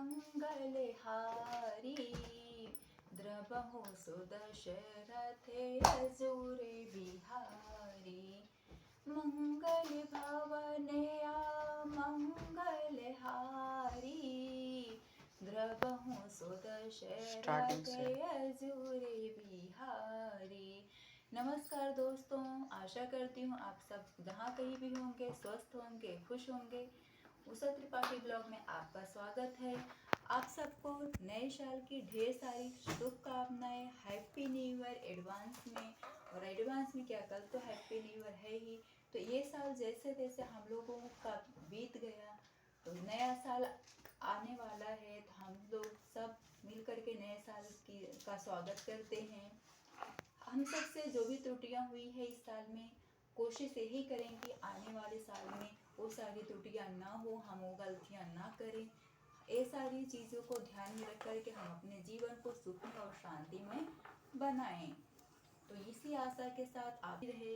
मंगलहारी द्रवहु सुदशरथे अजूरे बिहारी। मंगल भवनया मंगलहारी द्रवहु सुदशरथे अजूरे बिहारी। नमस्कार दोस्तों, आशा करती हूँ आप सब जहाँ कहीं भी होंगे स्वस्थ होंगे, खुश होंगे। उषा त्रिपाठी ब्लॉग में आपका स्वागत है। आप सबको नए साल की ढेर सारी शुभकामनाएं। हैप्पी न्यू ईयर एडवांस में। और एडवांस में क्या, कल तो हैप्पी न्यू ईयर है ही। तो ये साल जैसे तैसे हम लोगों का बीत गया, तो नया साल आने वाला है, तो हम लोग सब मिल करके नए साल का स्वागत करते हैं। हम सब से जो भी त्रुटियां हुई है इस साल में, कोशिश यही करें कि आने वाले साल में वो सारी त्रुटियां ना हो, हम वो गलतियां ना करें। ये सारी चीज़ों को ध्यान में रख करके हम अपने जीवन को सुखी और शांति में बनाएं। तो इसी आशा के साथ आप रहे।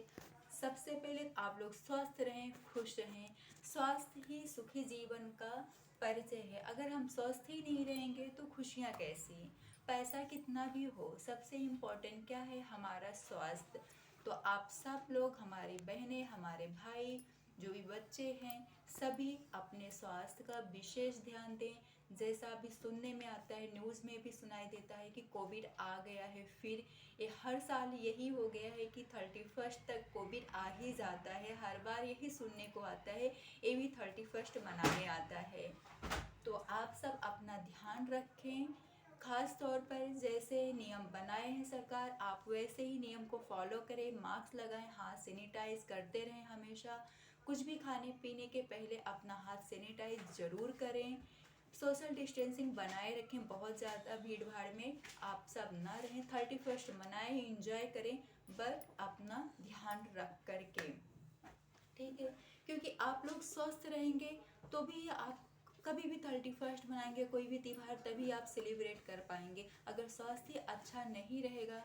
सबसे पहले आप लोग स्वस्थ रहें, खुश रहें। स्वास्थ्य ही सुखी जीवन का परिचय है। अगर हम स्वस्थ ही नहीं रहेंगे तो खुशियाँ कैसी। पैसा कितना भी हो, सबसे इम्पोर्टेंट क्या है, हमारा स्वास्थ्य। तो आप सब लोग, हमारी बहनें, हमारे भाई, जो भी बच्चे हैं, सभी अपने स्वास्थ्य का विशेष ध्यान दें। जैसा अभी सुनने में आता है, न्यूज़ में भी सुनाई देता है कि कोविड आ गया है फिर। ये हर साल यही हो गया है कि 31 तक कोविड आ ही जाता है। हर बार यही सुनने को आता है, ये भी 31 मनाने आता है। तो आप सब अपना ध्यान रखें। खास तौर पर जैसे नियम बनाए हैं सरकार, आप वैसे ही नियम को फॉलो करें। मास्क लगाएं, हाथ सैनिटाइज करते रहें हमेशा। कुछ भी खाने पीने के पहले अपना हाथ सैनिटाइज ज़रूर करें। सोशल डिस्टेंसिंग बनाए रखें। बहुत ज़्यादा भीड़ भाड़ में आप सब ना रहें। 31 मनाएं, इंजॉय करें, बट अपना ध्यान रख करके, ठीक है। क्योंकि आप लोग स्वस्थ रहेंगे तो भी आप कभी भी 31 मनाएंगे, कोई भी त्यौहार, तभी आप सेलिब्रेट कर पाएंगे। अगर स्वास्थ्य अच्छा नहीं रहेगा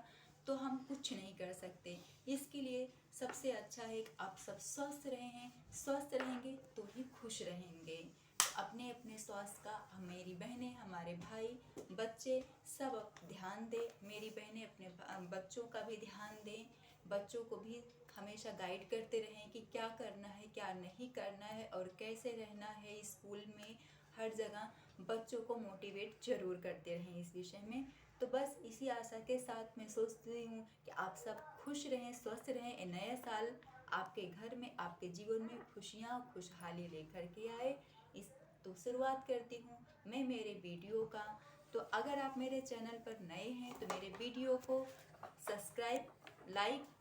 तो हम कुछ नहीं कर सकते। इसके लिए सबसे अच्छा है कि आप सब स्वस्थ रहें। स्वस्थ रहेंगे तो ही खुश रहेंगे। अपने अपने स्वास्थ्य का मेरी बहनें, हमारे भाई, बच्चे सब ध्यान दें। मेरी बहनें अपने बच्चों का भी ध्यान दें। बच्चों को भी हमेशा गाइड करते रहें कि क्या करना है, क्या नहीं करना है और कैसे रहना है स्कूल में। हर जगह बच्चों को मोटिवेट जरूर करते रहें इस विषय में। तो बस इसी आशा के साथ मैं सोचती हूँ कि आप सब खुश रहें, स्वस्थ रहें। ये नया साल आपके घर में, आपके जीवन में खुशियाँ, खुशहाली लेकर के आए। इस तो शुरुआत करती हूँ मैं मेरे वीडियो का। तो अगर आप मेरे चैनल पर नए हैं तो मेरे वीडियो को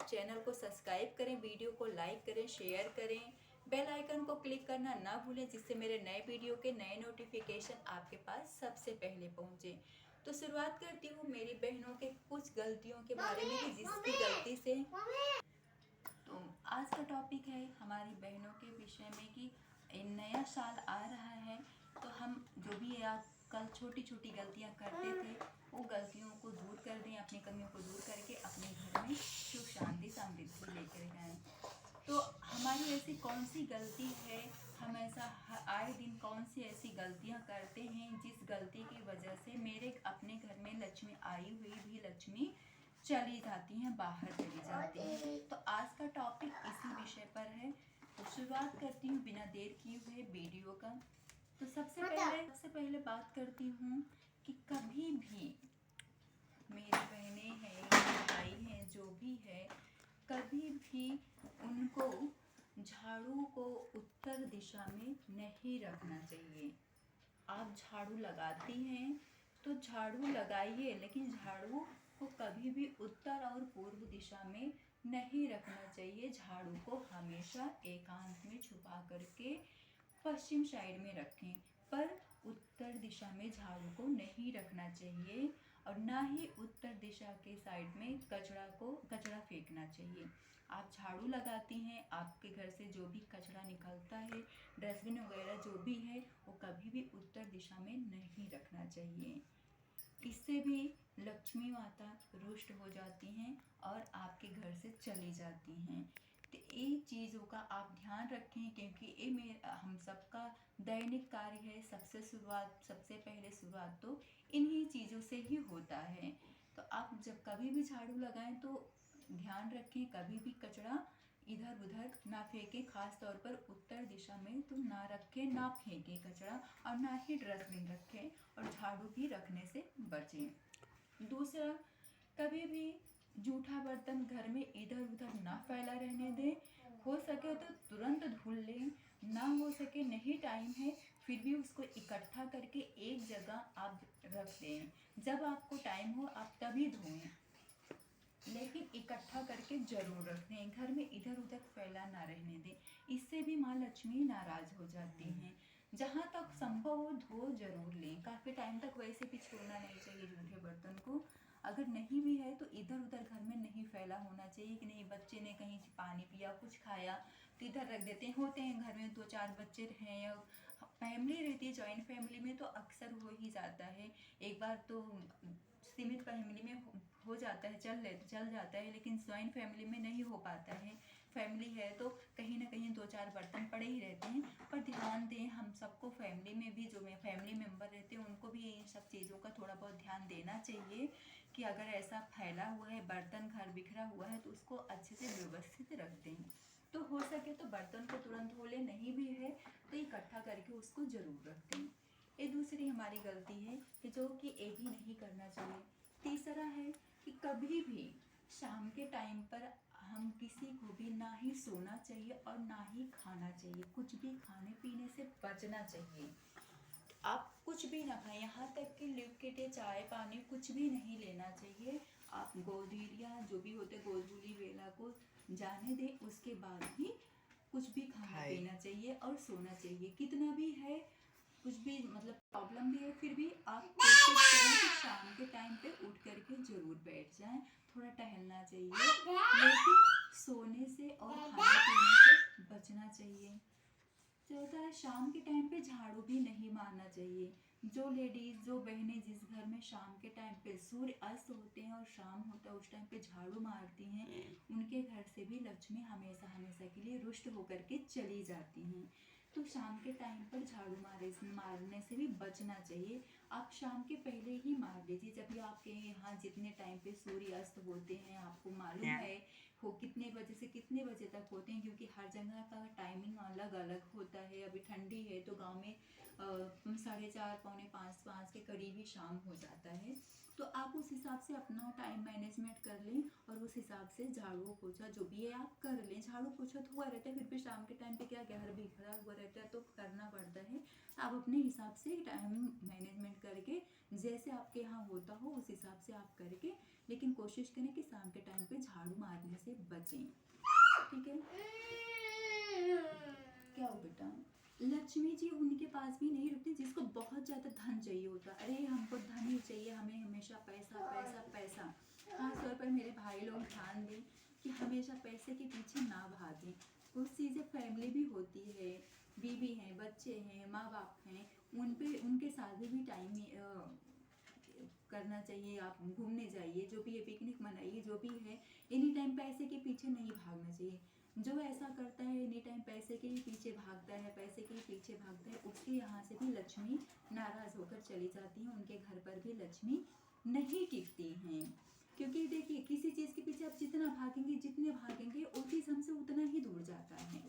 चैनल को सब्सक्राइब करें, वीडियो को लाइक करें, शेयर करें, बेल आइकन को क्लिक करना ना भूलें, जिससे मेरे नए वीडियो के नए नोटिफिकेशन आपके पास सबसे पहले पहुंचे। तो शुरुआत करती हूँ मेरी बहनों के कुछ गलतियों के बारे में कि जिसकी गलती से। तो आज का टॉपिक है हमारी बहनों के विषय में कि नया साल आ रहा है, तो हम जो भी कल छोटी छोटी गलतियां करते थे, वो गलतियों को दूर कर दें, अपनी कमियों को दूर करके अपने घर में सुख शांति समृद्धि लेकर जाएं। तो हमारी ऐसी कौन सी गलती है, हम ऐसा आए दिन कौन सी ऐसी गलतियां करते हैं जिस गलती की वजह से मेरे अपने घर में लक्ष्मी आई हुई भी लक्ष्मी चली जाती हैं, बाहर चली जाती हैं। तो आज का टॉपिक इसी विषय पर है। तो शुरुआत करती हूँ बिना देर किए हुए वीडियो का। तो सबसे पहले बात करती हूँ कि कभी भी मेरी बहनें हैं, मेरे भाई हैं, जो भी है, कभी भी उनको झाड़ू को उत्तर दिशा में नहीं रखना चाहिए। आप झाड़ू लगाती हैं तो झाड़ू लगाइए, लेकिन झाड़ू को कभी भी उत्तर और पूर्व दिशा में नहीं रखना चाहिए। झाड़ू को हमेशा एकांत में छुपा करके पश्चिम साइड में रखें, पर उत्तर दिशा में झाड़ू को नहीं रखना चाहिए। और ना ही उत्तर दिशा के साइड में कचरा फेंकना चाहिए। आप झाड़ू लगाती हैं, आपके घर से जो भी कचरा निकलता है, डस्टबिन वगैरह जो भी है, वो कभी भी उत्तर दिशा में नहीं रखना चाहिए। इससे भी लक्ष्मी माता रुष्ट हो जाती हैं और आपके घर से चली जाती हैं। तो ये चीज़ों का आप ध्यान रखें, क्योंकि ये हम सबका दैनिक कार्य है। सबसे पहले शुरुआत तो इन्हीं चीज़ों से ही होता है। तो आप जब कभी भी झाड़ू लगाएं तो ध्यान रखें कभी भी कचरा इधर उधर ना फेंकें, खास तौर पर उत्तर दिशा में तो ना रखें, ना फेंकें कचरा, और ना ही डस्टबिन रखें, और झाड़ू भी रखने से बचें। दूसरा, कभी भी जूठा बर्तन घर में इधर उधर ना फैला रहने दें। हो सके तो तुरंत धुल लें, ना हो सके नहीं टाइम है फिर भी उसको इकट्ठा करके एक जगह आप रख दें। जब आपको टाइम हो आप तभी धोएं, लेकिन इकट्ठा करके जरूर रख दें। घर में इधर उधर फैला ना रहने दें, इससे भी माँ लक्ष्मी नाराज हो जाती हैं। जहाँ तक संभव हो धो जरूर लें, काफ़ी टाइम तक वैसे भी छोड़ना नहीं चाहिए जूठे बर्तन को। अगर नहीं भी है तो इधर उधर घर में नहीं फैला होना चाहिए कि नहीं बच्चे ने कहीं से पानी पिया कुछ खाया तो इधर रख देते हैं। होते हैं घर में 2-4 बच्चे हैं या फैमिली रहती है, जॉइंट फैमिली में तो अक्सर हो ही जाता है। एक बार तो सीमित फैमिली में हो जाता है, चल जाता है, लेकिन जॉइंट फैमिली में नहीं हो पाता है। फैमिली है तो कहीं ना कहीं 2-4 बर्तन पड़े ही रहते हैं। पर ध्यान दें, हम सबको फैमिली में भी जो फैमिली मेम्बर रहते हैं उनको भी इन सब चीज़ों का थोड़ा बहुत ध्यान देना चाहिए कि अगर ऐसा फैला हुआ है बर्तन, घर बिखरा हुआ है, तो उसको अच्छे से व्यवस्थित रख दें। तो हो सके तो बर्तन को तुरंत धो लें, नहीं भी है तो इकट्ठा करके उसको ज़रूर रख दें। ये दूसरी हमारी गलती है कि जो कि ये भी नहीं करना चाहिए। तीसरा है कि कभी भी शाम के टाइम पर हम किसी को भी ना ही सोना चाहिए और ना ही खाना चाहिए। कुछ भी खाने पीने से बचना चाहिए। आप कुछ भी ना खाएं, यहाँ तक कि लिक्विड चाय पानी कुछ भी नहीं लेना चाहिए। आप गोधूलिया जो भी होते गोधूली वेला को जाने दें, उसके बाद ही कुछ भी खाना पीना चाहिए और सोना चाहिए। कितना भी है कुछ भी मतलब प्रॉब्लम भी है फिर भी आप कोशिश करें कि शाम के टाइम पे उठ करके जरूर बैठ जाएं। थोड़ा टहलना चाहिए, लेकिन सोने से और खाने पीने से बचना चाहिए। चौथा है, शाम के टाइम पे झाड़ू भी नहीं मारना चाहिए। जो लेडीज जो बहनें जिस घर में शाम के टाइम पे सूर्य अस्त होते हैं और शाम होता है उस टाइम पे झाड़ू मारती हैं, उनके घर से भी लक्ष्मी हमेशा हमेशा के लिए रुष्ट होकर के चली जाती हैं। तो शाम के टाइम पर झाड़ू मारने से भी बचना चाहिए। आप शाम के पहले ही मार लीजिए, जब भी आपके यहाँ जितने टाइम पे सूर्य अस्त होते हैं आपको मालूम है हो कितने बजे से कितने बजे तक होते हैं, क्योंकि हर जगह का टाइमिंग अलग अलग होता है। अभी ठंडी है तो गांव में 4:30 पौने 5 के करीब ही शाम हो जाता है। तो आप उस हिसाब से अपना टाइम मैनेजमेंट कर लें और उस हिसाब से झाड़ू पोछा जो भी है आप कर लें। झाड़ू पोछा तो हुआ रहता है, फिर भी शाम के टाइम पे क्या घर बिखरा हुआ रहता है तो करना पड़ता है। आप अपने हिसाब से टाइम मैनेजमेंट करके जैसे आपके यहाँ होता हो उस हिसाब से आप करके, लेकिन कोशिश करें कि शाम के टाइम पे झाड़ू मारने से बचें। ठीक है? क्या हो बेटा? लक्ष्मी जी उनके पास भी नहीं रुकती जिसको बहुत ज़्यादा धन चाहिए होता। अरे हमको धन ही चाहिए, हमें हमेशा पैसा पैसा पैसा। खास तौर पर मेरे भाई लोग ध्यान दें कि हमेशा पैसे के पीछे ना भागें। कुछ चीज़ें फैमिली भी होती है, बीवी हैं, बच्चे हैं, माँ बाप हैं, उनके साथ भी टाइम करना चाहिए। आप घूमने जाइए, जो भी है पिकनिक मनाइए, जो भी है एनी टाइम पैसे के पीछे नहीं भागना चाहिए। जो ऐसा करता है एनी टाइम पैसे के ही पीछे भागता है, पैसे के ही पीछे भागता है, उसके यहाँ से भी लक्ष्मी नाराज होकर चली जाती है। उनके घर पर भी लक्ष्मी नहीं टिकती हैं। क्योंकि देखिए किसी चीज़ के पीछे आप जितना भागेंगे जितने भागेंगे वो चीज़ हमसे उतना ही दूर जाता है।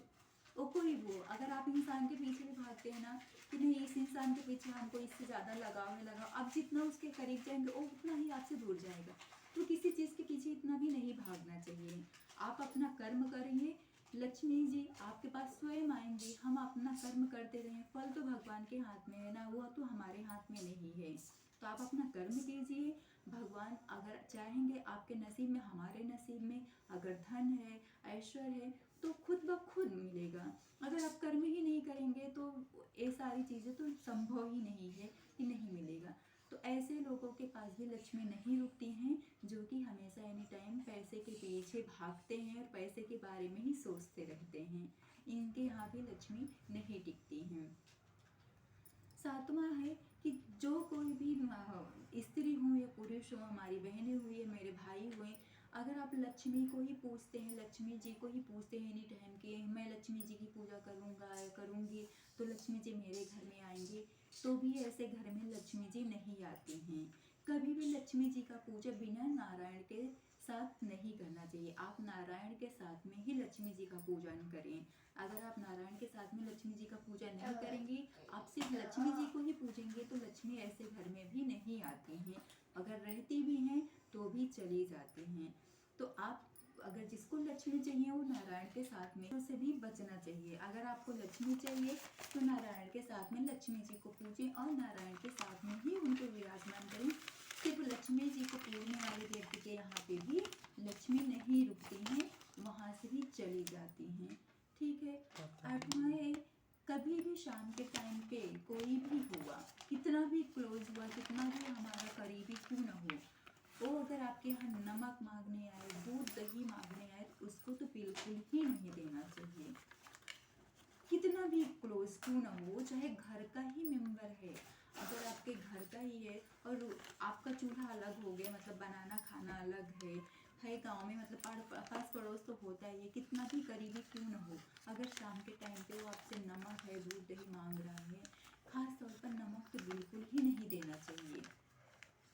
वो कोई वो अगर आप इंसान के पीछे भी भागते हैं ना कि नहीं इस इंसान के पीछे हमको इससे ज़्यादा लगाव है, लगाव, आप जितना उसके करीब जाएंगे वो उतना ही आपसे दूर जाएगा। तो किसी चीज़ के पीछे इतना भी नहीं भागना चाहिए। आप अपना कर्म करिए, लक्ष्मी जी आपके पास स्वयं आएंगे। हम अपना कर्म करते रहें, फल तो भगवान के हाथ में है ना, वो तो हमारे हाथ में नहीं है। तो आप अपना कर्म कीजिए, भगवान अगर चाहेंगे आपके नसीब में, हमारे नसीब में अगर धन है ऐश्वर्य है तो खुद ब खुद मिलेगा। अगर आप कर्म ही नहीं करेंगे तो ये सारी चीज़ें तो संभव ही नहीं है कि नहीं मिलेगा। तो ऐसे लोगों के पास भी लक्ष्मी नहीं रुकती हैं जो कि हमेशा एनी टाइम पैसे के पीछे भागते हैं और पैसे के बारे में ही सोचते रहते हैं। इनके यहाँ भी लक्ष्मी नहीं टिकती हैं। सातवां है कि जो कोई भी स्त्री हो या पुरुष हो, हमारी बहनें हुई या मेरे भाई हुए, अगर आप लक्ष्मी को ही पूजते हैं, लक्ष्मी जी को ही पूजते हैं एनी टाइम कि मैं लक्ष्मी जी की पूजा करूँगी तो लक्ष्मी जी मेरे घर में आएंगी, तो भी ऐसे घर में लक्ष्मी जी नहीं आती हैं। कभी भी लक्ष्मी जी का पूजा बिना नारायण के साथ नहीं करना चाहिए। आप नारायण के साथ में ही लक्ष्मी जी का पूजन करें। अगर आप नारायण के साथ में लक्ष्मी जी का पूजा नहीं करेंगे, आप सिर्फ लक्ष्मी जी को ही पूजेंगे, तो लक्ष्मी ऐसे घर में भी नहीं आती हैं। अगर रहती भी हैं तो भी चली जाती हैं। तो आप अगर जिसको लक्ष्मी चाहिए वो नारायण के साथ में उसे भी बचना चाहिए। अगर आपको लक्ष्मी चाहिए तो नारायण के साथ में लक्ष्मी जी को पूजें और नारायण के साथ में ही उनको विराजमान करें। सिर्फ लक्ष्मी जी को पूजने वाले व्यक्ति के यहाँ पे भी लक्ष्मी नहीं रुकती हैं, वहाँ से भी चली जाती हैं। ठीक है। आठवां है, कभी भी शाम के टाइम पे कोई भी हुआ, कितना भी क्लोज हुआ, कितना भी हमारा करीबी क्यों न हो, वो अगर आपके यहाँ नमक मांगने आए, दूध दही मांगने आए, तो उसको तो बिल्कुल ही नहीं देना चाहिए। कितना भी क्लोज क्यों ना हो, चाहे घर का ही मेंबर है, अगर आपके घर का ही है और आपका चूल्हा अलग हो गया, मतलब बनाना खाना अलग है गांव में, मतलब पास पड़ोस तो होता ही है, कितना भी करीबी क्यों ना हो, अगर शाम के टाइम पे वो आपसे नमक है, दूध दही मांग रहा है, खास तौर पर नमक तो बिल्कुल ही नहीं देना चाहिए।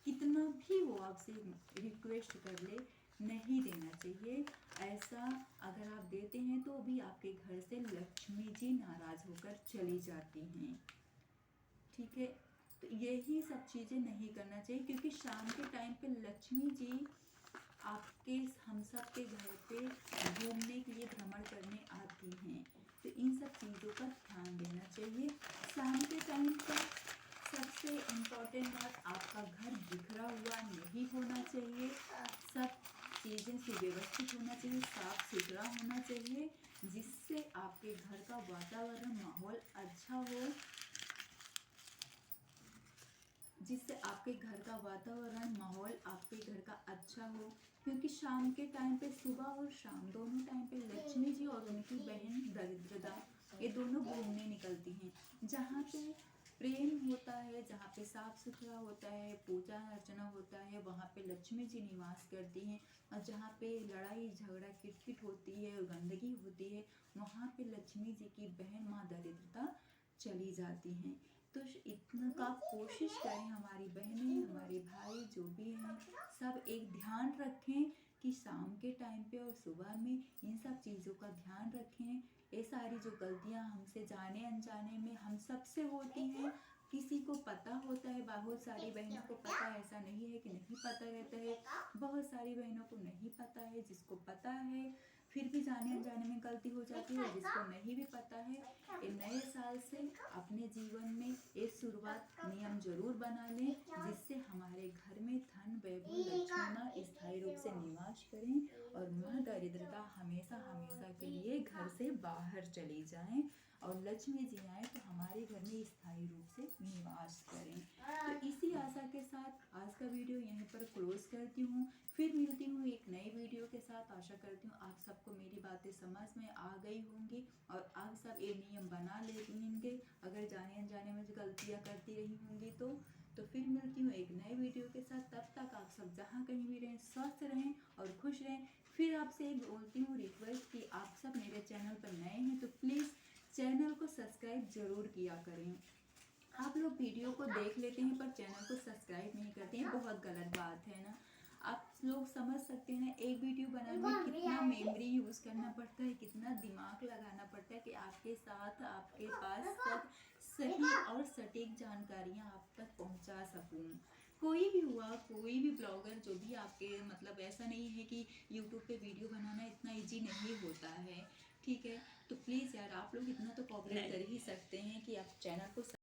कितना भी वो आपसे रिक्वेस्ट कर ले, नहीं देना चाहिए। ऐसा अगर आप देते हैं तो भी आपके घर से लक्ष्मी जी नाराज होकर चली जाती हैं। ठीक है। तो यही सब चीज़ें नहीं करना चाहिए, क्योंकि शाम के टाइम पे लक्ष्मी जी आपके हम सब के घर पे घूमने के लिए, भ्रमण करने आती हैं। तो इन सब चीज़ों का ध्यान देना चाहिए। शाम के टाइम पर सबसे इम्पोर्टेंट बात, आपका घर बिखरा हुआ नहीं होना चाहिए, सब चीज़ें सुव्यवस्थित होना चाहिए, साफ सुथरा होना चाहिए, जिससे आपके घर का वातावरण, माहौल अच्छा हो, जिससे आपके घर का वातावरण, माहौल आपके घर का अच्छा हो। क्योंकि शाम के टाइम पे, सुबह और शाम दोनों टाइम पे लक्ष्मी जी और उनकी बहन दरिद्रता, ये दोनों घूमने निकलती हैं। जहाँ पे प्रेम होता है, जहाँ पे साफ सुथरा होता है, पूजा अर्चना होता है, वहाँ पे लक्ष्मी जी निवास करती हैं। और जहाँ पे लड़ाई झगड़ा किटकिट होती है और गंदगी होती है, वहाँ पे लक्ष्मी जी की बहन माँ दरिद्रता चली जाती हैं। तो इतना का कोशिश करें, हमारी बहनें, हमारे भाई जो भी हैं, सब एक ध्यान रखें कि शाम के टाइम पे और सुबह में इन सब चीज़ों का ध्यान रखें। ये सारी जो गलतियां हमसे जाने अनजाने में हम सब से होती हैं, किसी को पता होता है, बहुत सारी बहनों को पता है, ऐसा नहीं है कि नहीं पता रहता है, बहुत सारी बहनों को नहीं पता है, जिसको पता है फिर भी जाने अनजाने में गलती हो जाती है, जिसको नहीं भी पता है, ये नए साल से अपने जीवन में ये शुरुआत नियम जरूर बना लें, जिससे हमारे घर में धन वैभव लक्ष्मी माँ स्थायी रूप से निवास करें और माँ दरिद्रता हमेशा हमेशा के लिए घर से बाहर चली जाएं और लक्ष्मी जी आए तो हमारे घर में स्थायी रूप से निवास करें। तो इसी आशा के साथ आज का वीडियो यहीं पर क्लोज करती हूँ। फिर मिलती हूँ एक नई वीडियो के साथ। आशा करती हूँ आप सबको मेरी बातें समझ में आ गई होंगी और आप सब ये नियम बना लेंगे, अगर जाने अनजाने में गलतियाँ करती रही होंगी तो फिर मिलती हूँ एक नए वीडियो के साथ। तब तक आप सब जहाँ कहीं भी रहें, स्वस्थ रहें और खुश रहें। फिर आपसे बोलती हूँ रिक्वेस्ट कि आप सब मेरे चैनल पर नए हैं तो प्लीज़ चैनल को सब्सक्राइब जरूर किया करें। आप लोग वीडियो को देख लेते हैं पर चैनल को सब्सक्राइब नहीं करते हैं, बहुत गलत बात है ना। आप लोग समझ सकते हैं ना, एक वीडियो बनाने में कितना मेमोरी यूज़ करना पड़ता है, कितना दिमाग लगाना पड़ता है कि आपके साथ आपके पास सब सही और सटीक जानकारियाँ आप तक पहुँचा सकूँ। कोई भी हुआ, कोई भी ब्लॉगर जो भी आपके, मतलब ऐसा नहीं है कि यूट्यूब पे वीडियो बनाना इतना ईजी नहीं होता है। ठीक है। तो प्लीज़ यार आप लोग इतना तो कोऑपरेट कर ही सकते हैं कि आप चैनल को